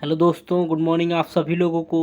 Hello दोस्तों, good morning आप सभी लोगों को।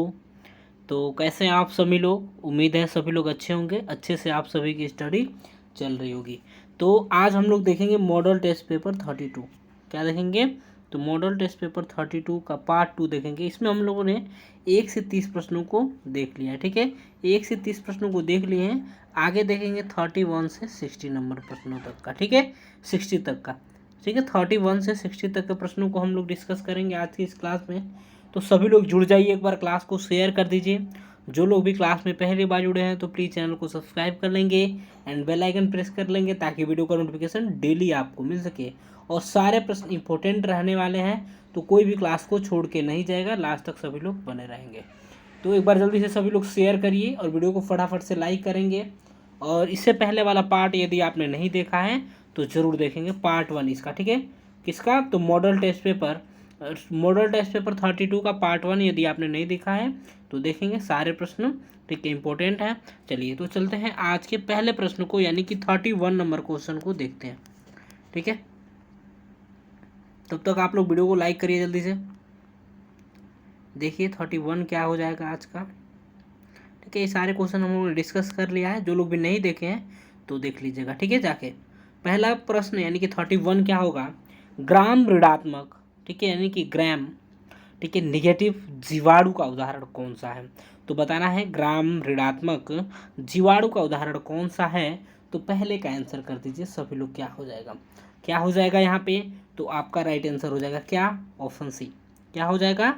तो कैसे हैं आप सभी लोग? उम्मीद है सभी लोग अच्छे होंगे, अच्छे से आप सभी की स्टडी चल रही होगी। तो आज हम लोग देखेंगे मॉडल टेस्ट पेपर 32। क्या देखेंगे? तो मॉडल टेस्ट पेपर 32 का पार्ट 2 देखेंगे। इसमें हम लोगों ने 1 से 30 प्रश्नों को देख लिया है। ठीक है, 1 से 30 प्रश्नों को देख लिए हैं। आगे देखेंगे 31 से 60 नंबर प्रश्नों तक का। ठीक है, 60 तक का। ठीक है, 31 से 60 तक के प्रश्नों को हम लोग डिस्कस करेंगे आज की इस क्लास में। तो सभी लोग जुड़ जाइए, एक बार क्लास को शेयर कर दीजिए। जो लोग भी क्लास में पहली बार जुड़े हैं तो प्लीज़ चैनल को सब्सक्राइब कर लेंगे एंड बेल आइकन प्रेस कर लेंगे ताकि वीडियो का नोटिफिकेशन डेली आपको मिल सके। और सारे प्रश्न इंपॉर्टेंट रहने वाले हैं, तो कोई भी क्लास को छोड़ के नहीं जाएगा, लास्ट तक सभी लोग बने रहेंगे। तो एक बार जल्दी से सभी लोग शेयर करिए और वीडियो को फटाफट से लाइक करेंगे। और इससे पहले वाला पार्ट यदि आपने नहीं देखा है तो ज़रूर देखेंगे, पार्ट 1 इसका। ठीक है, किसका? तो मॉडल टेस्ट पेपर 32 का पार्ट 1 यदि आपने नहीं देखा है तो देखेंगे सारे प्रश्न। ठीक है, इंपॉर्टेंट है। चलिए तो चलते हैं आज के पहले प्रश्न को, यानी कि 31 नंबर क्वेश्चन को देखते हैं। ठीक है, तब तक आप लोग वीडियो को लाइक करिए जल्दी से। देखिए 31 क्या हो जाएगा आज का। ठीक है, ये सारे क्वेश्चन हम लोगों ने डिस्कस कर लिया है। जो लोग भी नहीं देखे हैं तो देख लीजिएगा। ठीक है, जाके पहला प्रश्न यानी कि 31 क्या होगा? ग्राम ऋणात्मक, ठीक है, यानी कि ग्राम, ठीक है, निगेटिव जीवाणु का उदाहरण कौन सा है? तो बताना है ग्राम ऋणात्मक जीवाणु का उदाहरण कौन सा है। तो पहले का आंसर कर दीजिए सभी लोग। क्या हो जाएगा? क्या हो जाएगा यहाँ पे? तो आपका राइट आंसर हो जाएगा क्या? Option C. क्या हो जाएगा?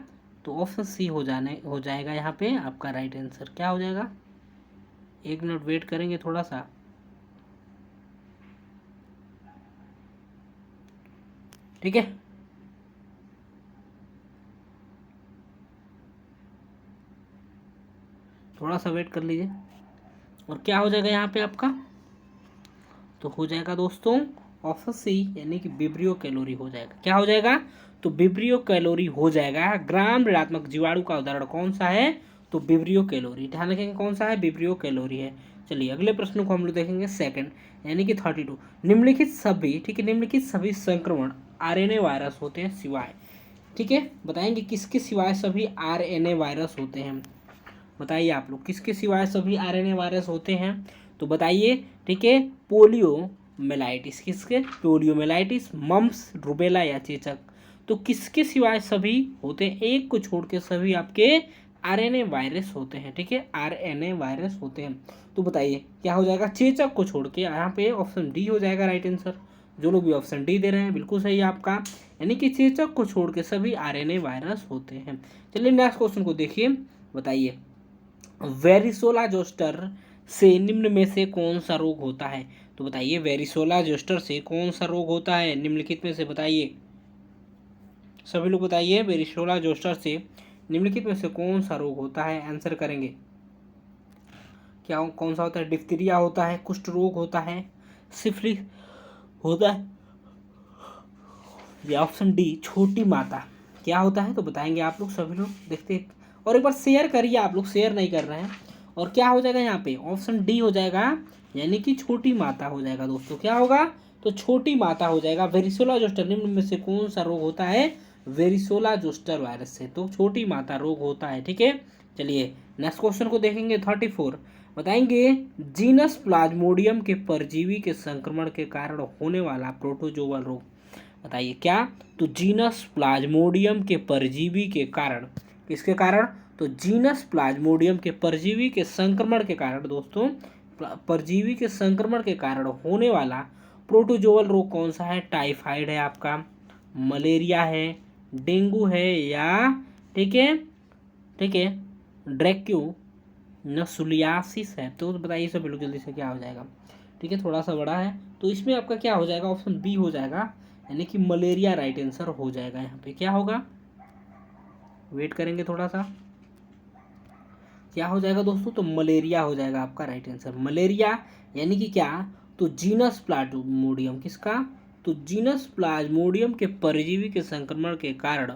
तो ऑप्शन सी हो जाएगा यहाँ पे आपका राइट आंसर। क्या हो जाएगा? एक मिनट वेट करेंगे थोड़ा सा। ठीक है, थोड़ा सा वेट कर लीजिए। और क्या हो जाएगा यहाँ पे आपका? तो हो जाएगा दोस्तों ऑप्शन सी, यानी कि विब्रियो कैलोरी हो जाएगा। क्या हो जाएगा? तो विब्रियो कैलोरी हो जाएगा। ग्राम ऋणात्मक जीवाणु का उदाहरण कौन सा है? तो विब्रियो कैलोरी। ध्यान रखेंगे कौन सा है? विब्रियो कैलोरी है। चलिए अगले प्रश्न को हम लोग देखेंगे सेकंड, यानी कि 32। निम्नलिखित सभी, ठीक है, निम्नलिखित सभी संक्रमण आरएनए वायरस होते हैं सिवाय, ठीक है, बताएंगे किसके सिवाय सभी आरएनए वायरस होते हैं। बताइए आप लोग, किसके सिवाय सभी आरएनए वायरस होते हैं? तो बताइए। ठीक है, पोलियो मेलाइटिस, किसके? पोलियो मेलाइटिस, मम्प्स, रुबेला या चेचक। तो किसके सिवाय सभी होते हैं? एक को छोड़ के सभी आपके आरएनए वायरस होते हैं। ठीक है, आरएनए वायरस होते हैं। तो बताइए क्या हो जाएगा? चेचक को छोड़ के यहाँ पे ऑप्शन डी हो जाएगा राइट आंसर। जो लोग भी ऑप्शन डी दे रहे हैं बिल्कुल सही है आपका, यानी कि चेचक को छोड़ के सभी आरएनए वायरस होते हैं। चलिए नेक्स्ट क्वेश्चन को देखिए। बताइए वेरिसोला जोस्टर से निम्न में से कौन सा रोग होता है? तो बताइए वेरिसोला जोस्टर से कौन सा रोग होता है निम्नलिखित में से? बताइए सभी लोग, बताइए वेरिसोला जोस्टर से निम्नलिखित में से कौन सा रोग होता है? आंसर करेंगे। क्या कौन सा होता है? डिप्थीरिया होता है, कुष्ठ रोग होता है, सिफिलिस होता है, या ऑप्शन डी छोटी माता क्या होता है? तो बताएंगे आप लोग सभी लोग। देखते हैं और एक बार शेयर करिए, आप लोग शेयर नहीं कर रहे हैं। और क्या हो जाएगा यहाँ पे? ऑप्शन डी हो जाएगा, यानी कि छोटी माता हो जाएगा दोस्तों। क्या होगा? तो छोटी माता हो जाएगा। वेरिसोला जोस्टर निम्न में से कौन सा रोग होता है? वेरिसोला जोस्टर वायरस से तो छोटी माता रोग होता है। ठीक है, चलिए नेक्स्ट क्वेश्चन को देखेंगे 34। बताएंगे जीनस प्लाज्मोडियम के परजीवी के संक्रमण के कारण होने वाला प्रोटोजोअल रोग। बताइए क्या? तो जीनस प्लाज्मोडियम के परजीवी के कारण, किसके कारण? तो जीनस प्लाज्मोडियम के परजीवी के संक्रमण के कारण दोस्तों, परजीवी के संक्रमण के कारण होने वाला प्रोटोजोअल रोग कौन सा है? टाइफाइड है आपका, मलेरिया है, डेंगू है, या ठीक है, ठीक है, ड्रैक्यू नसुलियासिस है। तो बताइए सब लोग जल्दी से क्या हो जाएगा। ठीक है, थोड़ा सा बड़ा है तो इसमें आपका क्या हो जाएगा? ऑप्शन बी हो जाएगा, यानी कि मलेरिया राइट आंसर हो जाएगा। यहाँ पे क्या होगा? वेट करेंगे थोड़ा सा। क्या हो जाएगा दोस्तों? तो मलेरिया हो जाएगा आपका राइट आंसर। मलेरिया यानी कि क्या? तो जीनस प्लाज्मोडियम, किसका? तो जीनस प्लाज्मोडियम के परजीवी के संक्रमण के कारण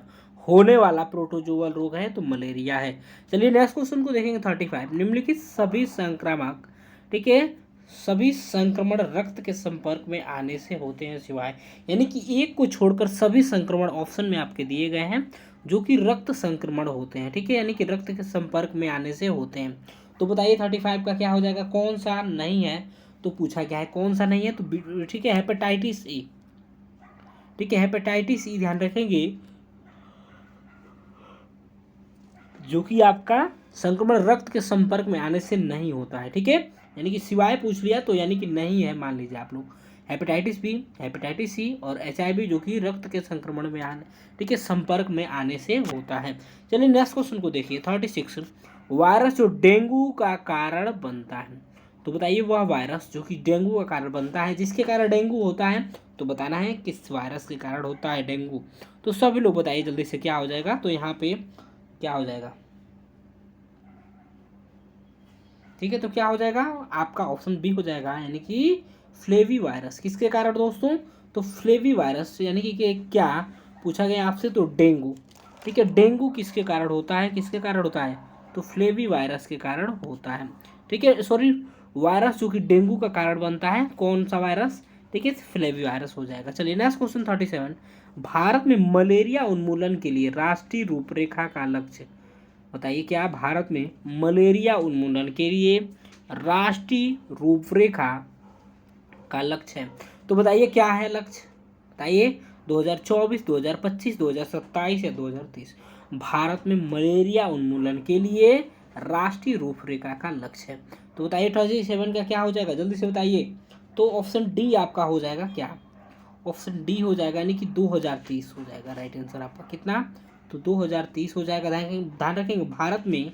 होने वाला प्रोटोजोअल रोग है तो मलेरिया है। चलिए नेक्स्ट क्वेश्चन को देखेंगे 35। निम्नलिखित सभी संक्रामक, ठीक है, सभी संक्रमण रक्त के संपर्क में आने से होते हैं सिवाय, यानी कि एक को छोड़कर सभी संक्रमण ऑप्शन में आपके दिए गए हैं। जो कि रक्त संक्रमण होते हैं, ठीक है, यानी कि रक्त के संपर्क में आने से होते हैं। तो बताइए 35 का क्या हो जाएगा, कौन सा नहीं है, तो पूछा क्या है कौन सा नहीं है, तो ठीक है हेपेटाइटिस ए, ठीक है हेपेटाइटिस ई ध्यान रखेंगे, जो कि आपका संक्रमण रक्त के संपर्क में आने से नहीं होता है, ठीक है, यानी कि सिवाय पूछ लिया तो यानी कि नहीं है मान लीजिए आप लोग। हेपेटाइटिस बी, हेपेटाइटिस सी और HIV जो कि रक्त के संक्रमण में आने, ठीक है, संपर्क में आने से होता है। चलिए नेक्स्ट क्वेश्चन को देखिए 36, वायरस जो डेंगू का कारण बनता है, तो बताइए वह वायरस जो कि डेंगू का कारण बनता है, जिसके कारण डेंगू होता है, तो बताना है किस वायरस के कारण होता है डेंगू। तो सभी लोग बताइए जल्दी से क्या हो जाएगा, तो यहाँ पे क्या हो जाएगा, ठीक है, तो क्या हो जाएगा आपका ऑप्शन बी हो जाएगा, यानी कि फ्लेवी वायरस। किसके कारण दोस्तों, तो फ्लेवी वायरस, यानी कि क्या पूछा गया आपसे, तो डेंगू, ठीक है, डेंगू किसके कारण होता है, किसके कारण होता है, तो फ्लेवी वायरस के कारण होता है, ठीक है, सॉरी वायरस जो कि डेंगू का कारण बनता है, कौन सा वायरस, ठीक है, फ्लेवी वायरस हो जाएगा। चलिए नेक्स्ट क्वेश्चन 37, भारत में मलेरिया उन्मूलन के लिए राष्ट्रीय रूपरेखा का लक्ष्य, बताइए क्या भारत में मलेरिया उन्मूलन के लिए राष्ट्रीय रूपरेखा का लक्ष्य है, तो बताइए क्या है लक्ष्य, बताइए 2024, 2025, 2027 या 2030। भारत में मलेरिया उन्मूलन के लिए राष्ट्रीय रूपरेखा का लक्ष्य है, तो बताइए 37 का क्या हो जाएगा, जल्दी से बताइए। तो ऑप्शन डी आपका हो जाएगा क्या, ऑप्शन डी हो जाएगा, यानी कि 2030 हो जाएगा राइट आंसर आपका, कितना, तो 2030 हो जाएगा। ध्यान रखेंगे भारत में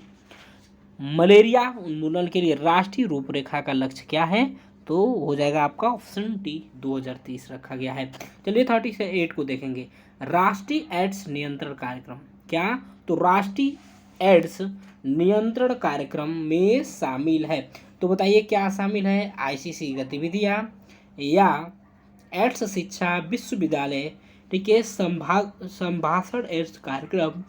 मलेरिया उन्मूलन के लिए राष्ट्रीय रूपरेखा का लक्ष्य क्या है, तो हो जाएगा आपका ऑप्शन डी 2030 रखा गया है। चलिए 38 को देखेंगे, राष्ट्रीय एड्स नियंत्रण कार्यक्रम, क्या, तो राष्ट्रीय एड्स नियंत्रण कार्यक्रम में शामिल है, तो बताइए क्या शामिल है, ICC गतिविधियां या एड्स शिक्षा विश्वविद्यालय, ठीक है, संभाषण एड्स कार्यक्रम,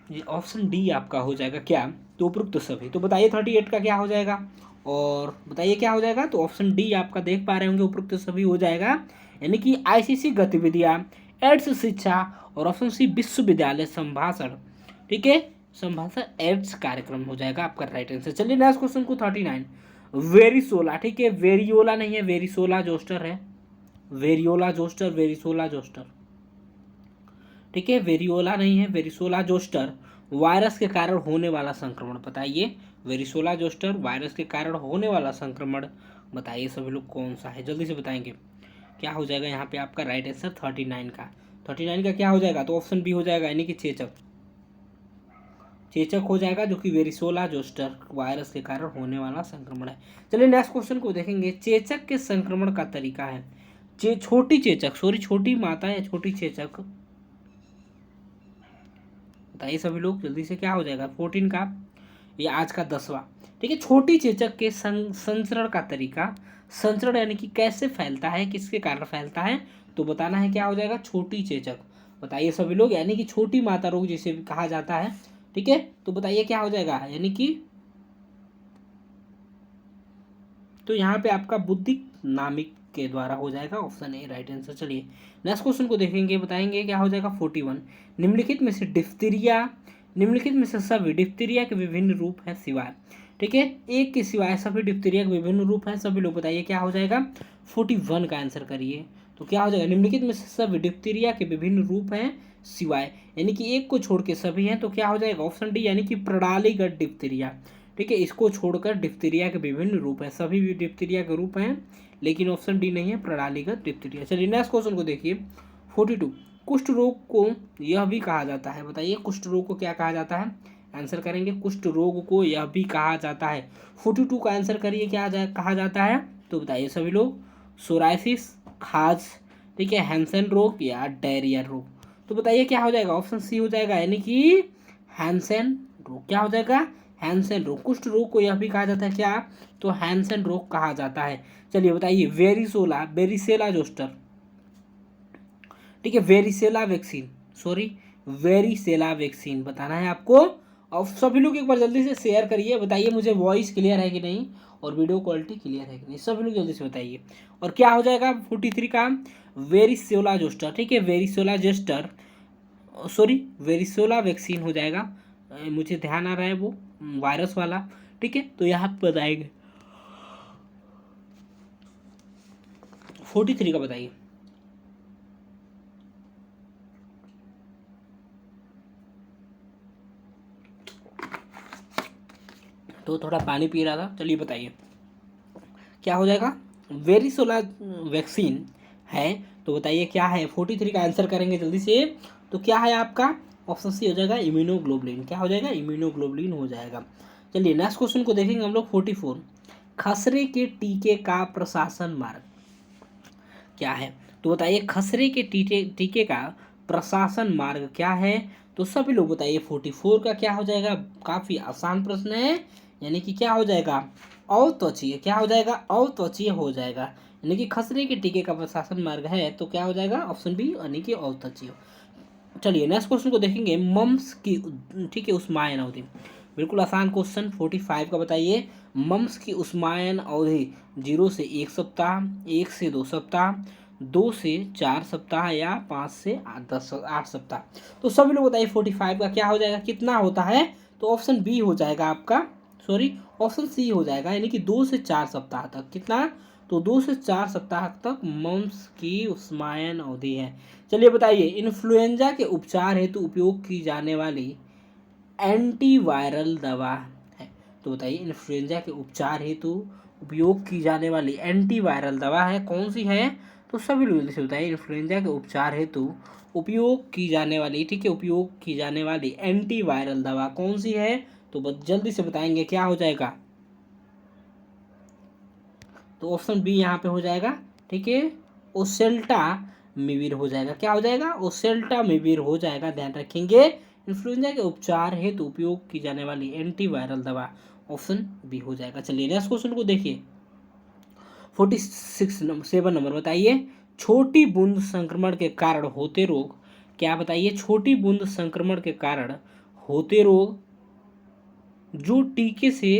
ये ऑप्शन डी आपका हो जाएगा क्या, तो उपरोक्त सभी। तो बताइए 38 का क्या हो जाएगा, और बताइए क्या हो जाएगा, तो ऑप्शन डी आपका देख पा रहे होंगे उपरोक्त सभी हो जाएगा, यानी कि ICC गतिविधियां, एड्स शिक्षा और ऑप्शन सी विश्वविद्यालय संभाषण, ठीक है, संभाषण एड्स कार्यक्रम हो जाएगा आपका राइट आंसर। चलिए नेक्स्ट क्वेश्चन को 39, वेरिसोला, ठीक है, वेरियोला नहीं है, वेरिसोला जोस्टर है, वेरियोला जोस्टर, वेरिसोला जोस्टर, ठीक है, वेरियोला नहीं है, वेरिसोला जोस्टर वायरस के कारण होने वाला संक्रमण, बताइए वेरिसोला जोस्टर वायरस के कारण होने वाला संक्रमण, बताइए सभी लोग कौन सा है, जल्दी से बताएंगे क्या हो जाएगा यहाँ पे आपका राइट आंसर 39 का, 39 का क्या हो जाएगा, तो ऑप्शन बी हो जाएगा, यानी कि चेचक, चेचक हो जाएगा, जो कि वेरिसोला जोस्टर वायरस के कारण होने वाला संक्रमण है। चलिए नेक्स्ट क्वेश्चन को देखेंगे, चेचक के संक्रमण का तरीका है, छोटी चेचक, सॉरी छोटी माता या छोटी चेचक, बताइए सभी लोग जल्दी से क्या हो जाएगा 14 का, ये आज का 10वां, ठीक है, छोटी चेचक के संचरण का तरीका, संचरण यानी कि कैसे फैलता है, किसके कारण फैलता है, तो बताना है क्या हो जाएगा, छोटी चेचक, बताइए सभी लोग, यानी कि छोटी माता रोग जिसे भी कहा जाता है, ठीक है, तो बताइए क्या हो जाएगा, यानी कि तो यहाँ पे आपका बुद्धिक नामिक के द्वारा हो जाएगा, ऑप्शन ए राइट आंसर। चलिए नेक्स्ट क्वेश्चन को देखेंगे, बताएंगे क्या हो जाएगा 41, निम्नलिखित में से डिप्थीरिया, निम्नलिखित में से सभी डिप्थीरिया के विभिन्न रूप हैं सिवाय, ठीक है, एक के सिवाय सभी डिप्थीरिया के विभिन्न रूप हैं, सभी लोग बताइए क्या हो जाएगा 41 का आंसर करिए, तो क्या हो जाएगा, निम्नलिखित में से सभी डिप्थीरिया के विभिन्न रूप हैं सिवाय, यानी कि एक को छोड़ के सभी हैं, तो क्या हो जाएगा ऑप्शन डी, यानी कि प्रणालीगत डिप्थीरिया, ठीक है, इसको छोड़कर डिप्थीरिया के विभिन्न रूप हैं, सभी भी डिप्थीरिया के रूप हैं, लेकिन ऑप्शन डी नहीं है प्रणालीगत डिप्थीरिया। चलिए नेक्स्ट क्वेश्चन को देखिए 42, कुष्ठ रोग को यह भी कहा जाता है, बताइए कुष्ठ रोग को क्या कहा जाता है, आंसर करेंगे कुष्ठ रोग को यह भी कहा जाता है, 42 का आंसर करिए क्या कहा जाता है, तो बताइए सभी लोग, सोराइसिस, खाज, ठीक है, हैंसन रोग या डायरिया रोग, तो बताइए क्या हो जाएगा, ऑप्शन सी हो जाएगा, यानी कि हैंसन रोग, क्या हो जाएगा, हैंसन रोग, कुष्ठ रोग को यह भी कहा जाता है क्या, तो हैंसन रोग कहा जाता है। चलिए बताइए वेरिसोला, वेरिसेला जोस्टर, ठीक है, varicella vaccine, sorry varicella vaccine बताना है आपको, अब सभी लोग एक बार जल्दी से शेयर करिए, बताइए मुझे वॉइस क्लियर है कि नहीं और वीडियो क्वालिटी क्लियर है कि नहीं, सभी लोग जल्दी से बताइए। और क्या हो जाएगा 43 का वेरिसोला जोस्टर, ठीक है, वेरिसोला जोस्टर, सॉरी वेरिसोला वैक्सीन हो जाएगा। मुझे ध्यान आ रहा है वो वायरस वाला, ठीक है, तो यहाँ पे बताएंगे 43 का बताइए। तो थोड़ा पानी पी रहा था, चलिए बताइए क्या हो जाएगा। वेरिसोला वैक्सीन है, तो बताइए क्या है। 43 का आंसर करेंगे जल्दी से, तो क्या है आपका ऑप्शन सी हो जाएगा इम्यूनोग्लोबुलिन। क्या हो जाएगा, इम्यूनोग्लोबुलिन हो जाएगा। चलिए नेक्स्ट क्वेश्चन को देखेंगे हम लोग 44, खसरे के टीके का प्रशासन मार्ग क्या है। तो बताइए खसरे के टीके टीके का प्रशासन मार्ग क्या है। तो सभी लोग बताइए 44 का क्या हो जाएगा। काफी आसान प्रश्न है, यानी कि क्या हो जाएगा अत्वचीय, क्या हो जाएगा अत्वचीय हो जाएगा, यानी कि खसरे के टीके का प्रशासन मार्ग है, तो क्या हो जाएगा ऑप्शन बी यानी कि अत्वचीय। चलिए नेक्स्ट क्वेश्चन को देखेंगे मम्स की, ठीक है, उस्मायन अवधि, बिल्कुल आसान क्वेश्चन 45 का बताइए। मम्स की उस्मायन अवधि 0 से 1 सप्ताह, 1 से 2 सप्ताह, 2 से 4 सप्ताह या 5 से 8 सप्ताह। तो सभी लोग बताइए 45 का क्या हो जाएगा, कितना होता है। तो ऑप्शन बी हो जाएगा आपका, सॉरी ऑप्शन सी हो जाएगा, यानी कि 2 से 4 सप्ताह तक। कितना, तो 2 से 4 सप्ताह तक मम्स की उस्मायन अवधि है। चलिए बताइए इन्फ्लुएंजा के उपचार हेतु उपयोग की जाने वाली एंटीवायरल दवा है। तो बताइए इन्फ्लुएंजा के उपचार हेतु उपयोग की जाने वाली एंटीवायरल दवा है, कौन सी है। तो सभी लोग जल्दी से बताइए इन्फ्लुएंजा के उपचार हेतु उपयोग की जाने वाली, ठीक है, उपयोग की जाने वाली एंटीवायरल दवा कौन सी है। तो जल्दी से बताएंगे क्या हो जाएगा। तो ऑप्शन बी यहाँ पे हो जाएगा, ठीक है, ओसेल्टा मिवीर हो जाएगा। क्या हो जाएगा, ओसेल्टा मिवीर हो जाएगा, ध्यान रखेंगे। इन्फ्लुएंजा के उपचार हेतु उपयोग की जाने वाली एंटीवायरल दवा ऑप्शन बी हो जाएगा। चलिए नेक्स्ट क्वेश्चन को देखिए 47 नंबर बताइए छोटी बूंद संक्रमण के कारण होते रोग क्या, बताइए छोटी बूंद संक्रमण के कारण होते रोग जो टीके से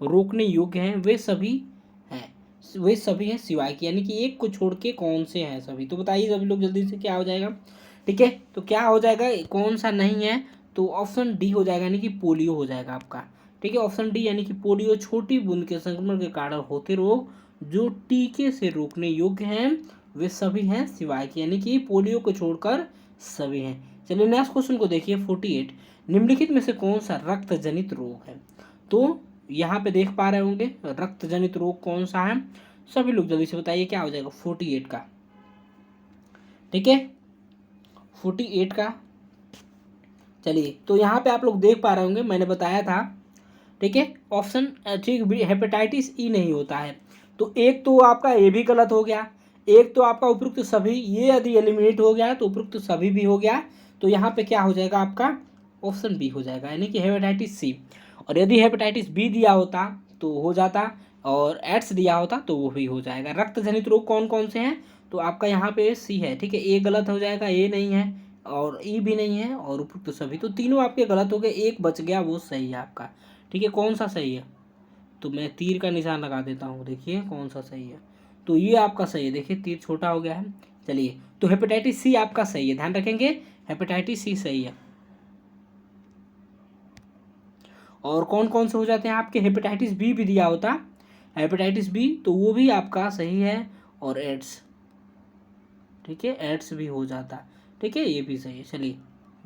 रोकने योग्य हैं वे सभी हैं सिवाय के, यानी कि एक को छोड़ के कौन से हैं सभी। तो बताइए सभी लोग जल्दी से क्या हो जाएगा, ठीक है, तो क्या हो जाएगा कौन सा नहीं है। तो ऑप्शन डी हो जाएगा, यानी कि पोलियो हो जाएगा आपका, ठीक है, ऑप्शन डी यानी कि पोलियो छोटी बूंद के संक्रमण के कारण होते रोग जो टीके से रोकने योग्य हैं वे सभी हैं सिवाय के, यानी कि पोलियो को छोड़कर सभी हैं। चलिए नेक्स्ट क्वेश्चन को देखिए 48, निम्नलिखित में से कौन सा रक्त जनित रोग है। तो यहाँ पे देख पा रहे होंगे रक्त जनित रोग कौन सा है, सभी लोग जल्दी से बताइए क्या हो जाएगा 48 का, ठीक है 48 का। चलिए तो यहाँ पे आप लोग देख पा रहे होंगे मैंने बताया था, ठीक है, ऑप्शन ठीक हेपेटाइटिस ई नहीं होता है। तो एक तो आपका ये भी गलत हो गया, एक तो आपका उपयुक्त सभी, ये यदि एलिमिनेट हो गया तो उपयुक्त सभी भी हो गया। तो यहाँ पे क्या हो जाएगा आपका ऑप्शन बी हो जाएगा, यानी कि हेपेटाइटिस सी। और यदि हेपेटाइटिस बी दिया होता तो हो जाता, और एड्स दिया होता तो वो भी हो जाएगा। रक्त जनित रोग कौन कौन से हैं, तो आपका यहाँ पे सी है, ठीक है, ए गलत हो जाएगा, ए नहीं है और ई भी नहीं है और उपयुक्त सभी, तो तीनों आपके गलत हो गए, एक बच गया वो सही है आपका, ठीक है, कौन सा सही है। तो मैं तीर का निशान लगा देता हूँ, देखिए कौन सा सही है। तो ये आपका सही है, देखिए तीर छोटा हो गया है। चलिए तो हेपेटाइटिस सी आपका सही है, ध्यान रखेंगे हेपेटाइटिस सी सही है। और कौन कौन से हो जाते हैं आपके, हेपेटाइटिस बी भी दिया होता, हेपेटाइटिस बी तो वो भी आपका सही है, और एड्स, ठीक है एड्स भी हो जाता, ठीक है ये भी सही है। चलिए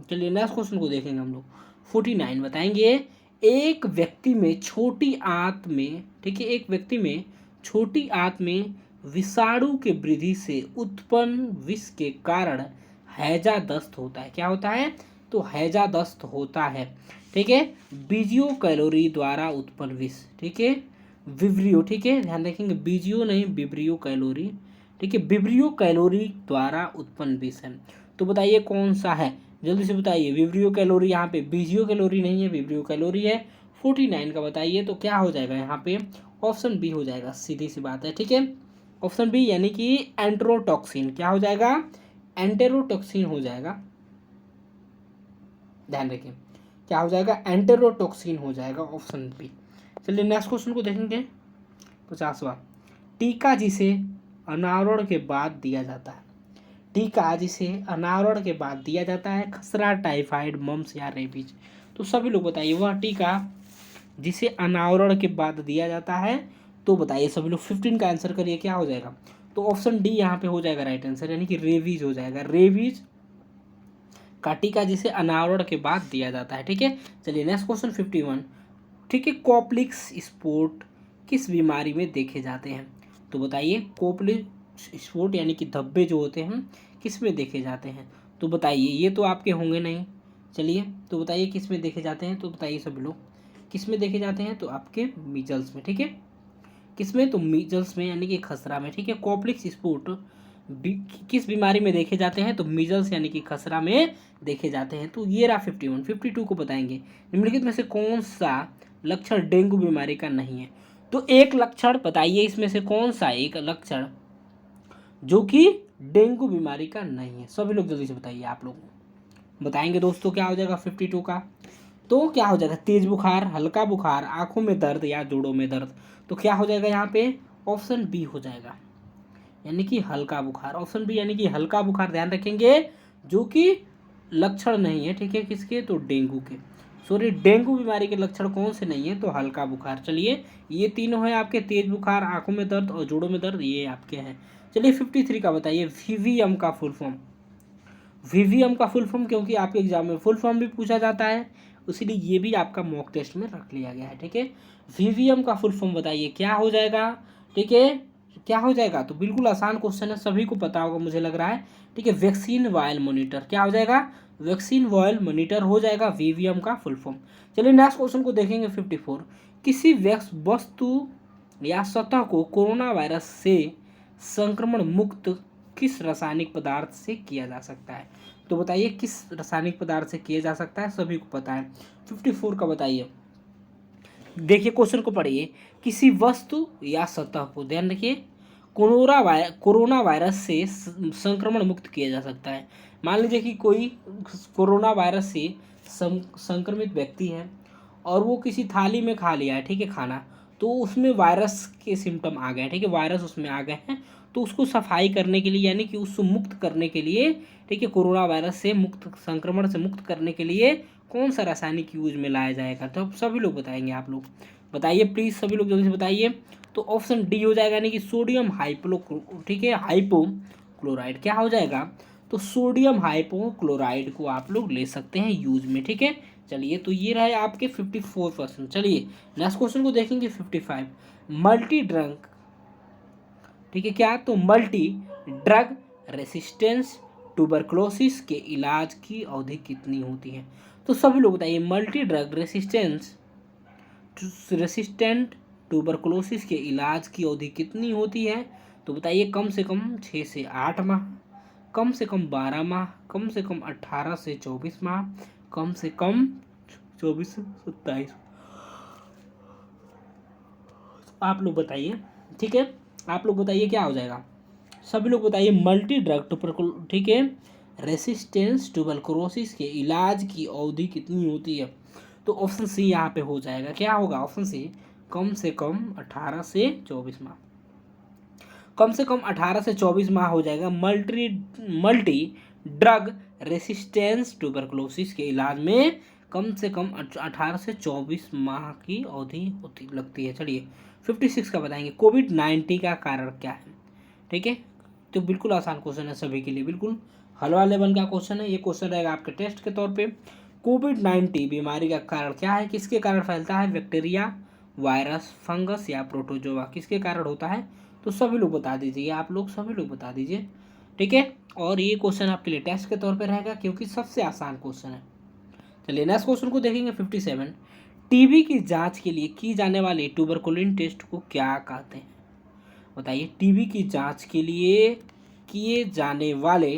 चलिए नेक्स्ट क्वेश्चन को देखेंगे हम लोग 49 बताएंगे एक व्यक्ति में छोटी आंत में, ठीक है, एक व्यक्ति में छोटी आंत में विषाणु के वृद्धि से उत्पन्न विष के कारण हैजा दस्त होता है। क्या होता है, तो हैजा दस्त होता है, ठीक है, बीजियो कैलोरी द्वारा उत्पन्न विष, ठीक है, विब्रियो, ठीक है ध्यान रखेंगे बीजियो नहीं विब्रियो कैलोरी, ठीक है, विब्रियो कैलोरी द्वारा उत्पन्न विष है। तो बताइए कौन सा है, जल्दी से बताइए। विब्रियो कैलोरी, यहाँ पे बीजियो कैलोरी नहीं है विब्रियो कैलोरी है। 49 का बताइए तो क्या हो जाएगा यहाँ पे ऑप्शन बी हो जाएगा, सीधी सी बात है, ठीक है, ऑप्शन बी यानी कि एंटेरोटॉक्सिन। क्या हो जाएगा, एंटेरोटॉक्सिन हो जाएगा, ध्यान रखें। क्या हो जाएगा, एंटेरोटॉक्सिन हो जाएगा, ऑप्शन बी। चलिए नेक्स्ट क्वेश्चन को देखेंगे 50वां। टीका जिसे अनावरण के बाद दिया जाता है, टीका जिसे अनावरण के बाद दिया जाता है, खसरा, टाइफाइड, मम्स या रेबीज। तो सभी लोग बताइए वह टीका जिसे अनावरण के बाद दिया जाता है, तो बताइए सभी लोग 15 का आंसर करिए, क्या हो जाएगा। तो ऑप्शन डी यहाँ पे हो जाएगा राइट आंसर, यानी कि रेबीज हो जाएगा, रेबीज का टीका जिसे अनावरण के बाद दिया जाता है। ठीक है, चलिए नेक्स्ट क्वेश्चन 51। ठीक है, कोप्लिक्स स्पॉट किस बीमारी में देखे जाते हैं, तो बताइए कोप्लिक्स स्पॉट यानी कि धब्बे जो होते हैं किस में देखे जाते हैं, तो बताइए, ये तो आपके होंगे नहीं। चलिए तो बताइए किस में देखे जाते हैं, तो बताइए सभी लोग किस में देखे जाते हैं, तो आपके मीजल्स में। ठीक है, किस में, तो मीजल्स में यानी कि खसरा में। ठीक है, कोप्लिक्स स्पॉट किस बीमारी में देखे जाते हैं, तो मीजल्स यानी कि खसरा में देखे जाते हैं। तो ये रहा 51। 52 को बताएंगे, निम्नलिखित में से कौन सा लक्षण डेंगू बीमारी का नहीं है, तो एक लक्षण बताइए इसमें से कौन सा एक लक्षण जो कि डेंगू बीमारी का नहीं है, सभी लोग जल्दी से बताइए। आप लोग बताएंगे दोस्तों, क्या हो जाएगा 52 का, तो क्या हो जाएगा, तेज बुखार, हल्का बुखार, आंखों में दर्द या जोड़ों में दर्द। तो क्या हो जाएगा यहाँ पे, ऑप्शन बी हो जाएगा, यानी कि हल्का बुखार, ऑप्शन बी यानी कि हल्का बुखार। ध्यान रखेंगे जो कि लक्षण नहीं है, ठीक है, किसके, तो डेंगू के, सॉरी डेंगू बीमारी के लक्षण कौन से नहीं है, तो हल्का बुखार। चलिए ये तीनों है आपके, तेज बुखार, आंखों में दर्द और जोड़ों में दर्द, ये आपके हैं। चलिए 53 का बताइए, वीवीएम का फुल फॉर्म, वीवीएम का फुल फॉर्म, क्योंकि आपके एग्जाम में फुल फॉर्म भी पूछा जाता है, इसीलिए ये भी आपका मॉक टेस्ट में रख लिया गया है। ठीक है, वीवीएम का फुल फॉर्म बताइए क्या हो जाएगा। ठीक है, क्या हो जाएगा, तो बिल्कुल आसान क्वेश्चन है, सभी को पता होगा मुझे लग रहा है। ठीक है, वैक्सीन वायल मॉनिटर, क्या हो जाएगा, वैक्सीन वायल मॉनिटर हो जाएगा वीवीएम का फुल फॉर्म। चलिए नेक्स्ट क्वेश्चन को देखेंगे 54। किसी वस्तु या सतह को कोरोना वायरस से संक्रमण मुक्त किस रासायनिक पदार्थ से किया जा सकता है, तो बताइए किस रासायनिक पदार्थ से किया जा सकता है, सभी को पता है। 54 का बताइए, देखिए क्वेश्चन को पढ़िए, किसी वस्तु या सतह को, ध्यान रखिए, कोरोना वायरस से संक्रमण मुक्त किया जा सकता है। मान लीजिए कि कोई कोरोना वायरस से संक्रमित व्यक्ति है और वो किसी थाली में खा लिया है, ठीक है, खाना, तो उसमें वायरस के सिम्टम आ गए, ठीक है, वायरस उसमें आ गए हैं, तो उसको सफाई करने के लिए यानी कि उसको मुक्त करने के लिए, ठीक है, कोरोना वायरस से मुक्त, संक्रमण से मुक्त करने के लिए कौन सा रासायनिक यूज में लाया जाएगा, तो सभी लोग बताएंगे। आप लोग बताइए प्लीज़, सभी लोग जल्दी से बताइए। तो ऑप्शन डी हो जाएगा, यानी कि सोडियम हाइपो, ठीक है, हाइपोक्लोराइड, क्या हो जाएगा, तो सोडियम हाइपोक्लोराइड को आप लोग ले सकते हैं यूज में। ठीक है, चलिए तो ये रहे आपके 54%। चलिए नेक्स्ट क्वेश्चन को देखेंगे 55। मल्टी ड्रग, ठीक है, क्या, तो मल्टी ड्रग रेसिस्टेंस ट्यूबरक्लोसिस के इलाज की अवधि कितनी होती है, तो सभी लोग बताइए मल्टी ड्रग रेसिस्टेंट ट्यूबरक्लोसिस के इलाज की अवधि कितनी होती है, तो बताइए कम से कम 6 से 8 माह, कम से कम 12 माह, कम से कम 18 से 24 माह, कम से कम 24 से 27। आप लोग बताइए, ठीक है, आप लोग बताइए क्या हो जाएगा, सभी लोग बताइए मल्टी ड्रग, ठीक है, रेसिस्टेंस ट्यूबरक्लोसिस के इलाज की अवधि कितनी होती है, तो ऑप्शन सी यहाँ पे हो जाएगा, क्या होगा, ऑप्शन सी कम से कम 18 से 24 माह, कम से कम 18 से 24 माह हो जाएगा मल्टी ड्रग रेसिस्टेंस ट्यूबरक्लोसिस के इलाज में कम से कम 18 से 24 माह की अवधि होती लगती है। चलिए 56 का बताएंगे, कोविड-19 का कारण क्या है। ठीक है, तो बिल्कुल आसान क्वेश्चन है सभी के लिए, बिल्कुल हलवा लेवल का क्वेश्चन है, ये क्वेश्चन रहेगा आपके टेस्ट के तौर पे। कोविड-19 बीमारी का कारण क्या है, किसके कारण फैलता है, बैक्टीरिया, वायरस, फंगस या प्रोटोजोआ, किसके कारण होता है, तो सभी लोग बता दीजिए, आप लोग सभी लोग बता दीजिए। ठीक है, और ये क्वेश्चन आपके लिए टेस्ट के तौर पे रहेगा क्योंकि सबसे आसान क्वेश्चन है। चलिए नेक्स्ट क्वेश्चन को देखेंगे 57। टीबी की जांच के लिए की जाने वाले ट्यूबरकुलिन टेस्ट को क्या कहते हैं, बताइए, टीबी की जांच के लिए किए जाने वाले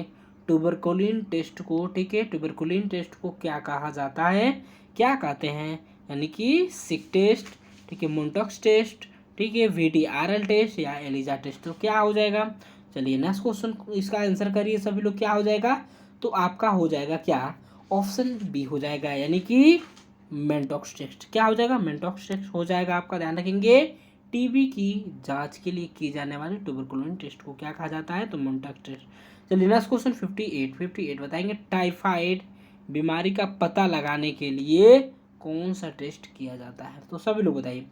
ट्यूबरकुलिन टेस्ट को, ठीक है, ट्यूबरकुलिन टेस्ट को क्या कहा जाता है, क्या कहते हैं, यानी कि सिक टेस्ट, ठीक है, मोन्टक्स टेस्ट, ठीक है, VDRL टेस्ट या एलिजा टेस्ट, तो क्या हो जाएगा। चलिए नेक्स्ट क्वेश्चन इसका आंसर करिए सभी लोग, क्या हो जाएगा, तो आपका हो जाएगा क्या, ऑप्शन बी हो जाएगा, यानी कि मेंटॉक्स टेस्ट। क्या हो जाएगा? मेंटॉक्स टेस्ट हो जाएगा आपका। ध्यान रखेंगे, टीबी की जांच के लिए की जाने वाले ट्यूबरकुलोसिस टेस्ट को क्या कहा जाता है? तो मेंटॉक्स टेस्ट। चलिए नेक्स्ट क्वेश्चन 58 बताएंगे, टाइफाइड बीमारी का पता लगाने के लिए कौन सा टेस्ट किया जाता है? तो सभी लोग बताइए,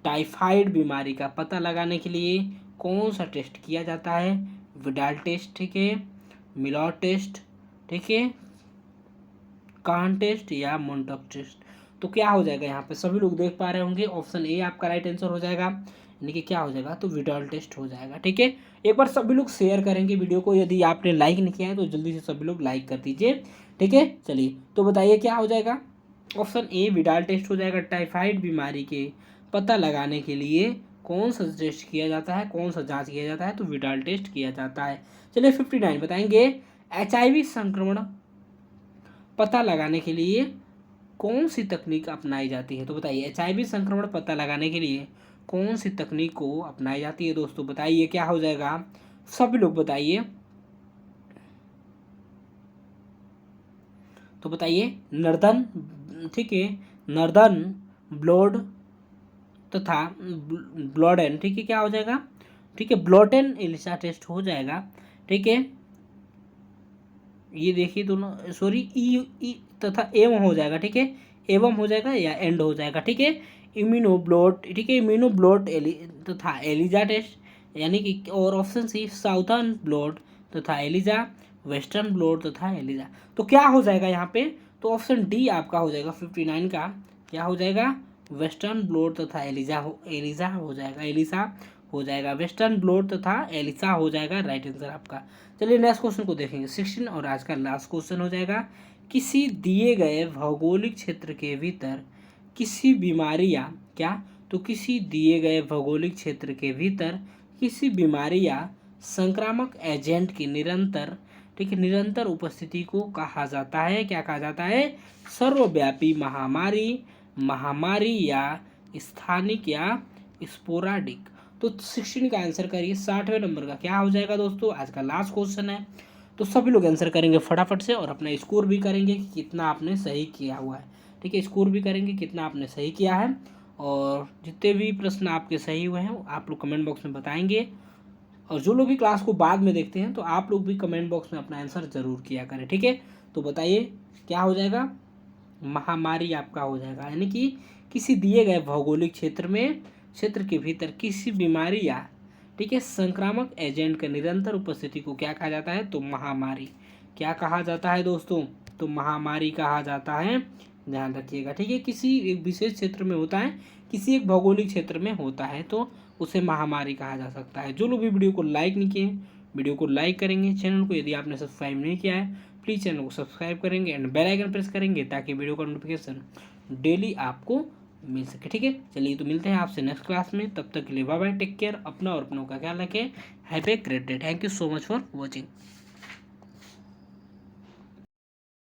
टाइफाइड बीमारी का पता लगाने के लिए कौन सा टेस्ट किया जाता है? विडाल टेस्ट, ठीक है, मिलॉट टेस्ट, ठीक है, कान टेस्ट या मोन्टॉक टेस्ट। तो क्या हो जाएगा यहाँ पे? सभी लोग देख पा रहे होंगे, ऑप्शन ए आपका राइट आंसर हो जाएगा, यानी कि क्या हो जाएगा? तो विडाल टेस्ट हो जाएगा। ठीक है, एक बार सभी लोग शेयर करेंगे वीडियो को, यदि आपने लाइक नहीं किया है तो जल्दी से सभी लोग लाइक कर दीजिए। ठीक है, चलिए तो बताइए क्या हो जाएगा? ऑप्शन ए विडाल टेस्ट हो जाएगा। टाइफाइड बीमारी के पता लगाने के लिए कौन सा टेस्ट किया जाता है, कौन सा जांच किया जाता है? तो विडाल टेस्ट किया जाता है। चलिए 59 बताएंगे, HIV संक्रमण पता लगाने के लिए कौन सी तकनीक अपनाई जाती है? तो बताइए, HIV संक्रमण पता लगाने के लिए कौन सी तकनीक को अपनाई जाती है? दोस्तों बताइए क्या हो जाएगा? सभी लोग बताइए। तो बताइए, नर्दन, ठीक है, नर्दन ब्लड तथा ब्लॉडेन, ठीक है, क्या हो जाएगा? ठीक है, ब्लॉटेन एलिसा टेस्ट हो जाएगा। ठीक है, ये देखिए दोनों, सॉरी, ई तथा एवं हो जाएगा। ठीक है, एवं हो जाएगा या एंड हो जाएगा। ठीक है, इम्यूनोब्लोट, ठीक है, इम्यूनोब्लोट तथा एलिजा टेस्ट, यानी कि, और ऑप्शन सी साउथर्न ब्लोट तथा एलिजा, वेस्टर्न ब्लोट तथा एलिजा। तो क्या हो जाएगा यहाँ पे? तो ऑप्शन डी आपका हो जाएगा 59 का, क्या हो जाएगा? वेस्टर्न ब्लोट तथा एलिजा हो जाएगा, एलिसा हो जाएगा, वेस्टर्न ब्लोट तथा एलिसा हो जाएगा राइट आंसर आपका। चलिए नेक्स्ट क्वेश्चन को देखेंगे 16 और आज का लास्ट क्वेश्चन हो जाएगा, किसी दिए गए भौगोलिक क्षेत्र के भीतर किसी बीमारी या क्या? तो किसी दिए गए भौगोलिक क्षेत्र के भीतर किसी बीमारी या संक्रामक एजेंट की निरंतर, ठीक है, निरंतर उपस्थिति को कहा जाता है, क्या कहा जाता है? सर्वव्यापी महामारी, महामारी या स्थानिक या स्पोराडिक। तो 16 का आंसर करिए। 60वें नंबर का क्या हो जाएगा दोस्तों? आज का लास्ट क्वेश्चन है, तो सभी लोग आंसर करेंगे फटाफट से और अपना स्कोर भी करेंगे कि कितना आपने सही किया हुआ है। ठीक है, स्कोर भी करेंगे कितना आपने सही किया है, और जितने भी प्रश्न आपके सही हुए हैं आप लोग कमेंट बॉक्स में बताएंगे, और जो लोग भी क्लास को बाद में देखते हैं तो आप लोग भी कमेंट बॉक्स में अपना आंसर जरूर किया करें। ठीक है, तो बताइए क्या हो जाएगा? महामारी आपका हो जाएगा, यानी कि किसी दिए गए भौगोलिक क्षेत्र के भीतर किसी बीमारी या, ठीक है, संक्रामक एजेंट का निरंतर उपस्थिति को क्या कहा जाता है? तो महामारी। क्या कहा जाता है दोस्तों? तो महामारी कहा जाता है, ध्यान रखिएगा। ठीक है, किसी एक विशेष क्षेत्र में होता है, किसी एक भौगोलिक क्षेत्र में होता है, तो उसे महामारी कहा जा सकता है। जो लोग भी वीडियो को लाइक नहीं किए, वीडियो को लाइक करेंगे, चैनल को यदि आपने सब्सक्राइब नहीं किया है प्लीज़ चैनल को सब्सक्राइब करेंगे एंड बेल आइकन प्रेस करेंगे ताकि वीडियो का नोटिफिकेशन डेली आपको मिल सके। ठीक है, चलिए तो मिलते हैं आपसे नेक्स्ट क्लास में, तब तक के लिए बाय बाय, टेक केयर, अपना और अपनों का ख्याल रखें, have a great day, thank you so much for watching.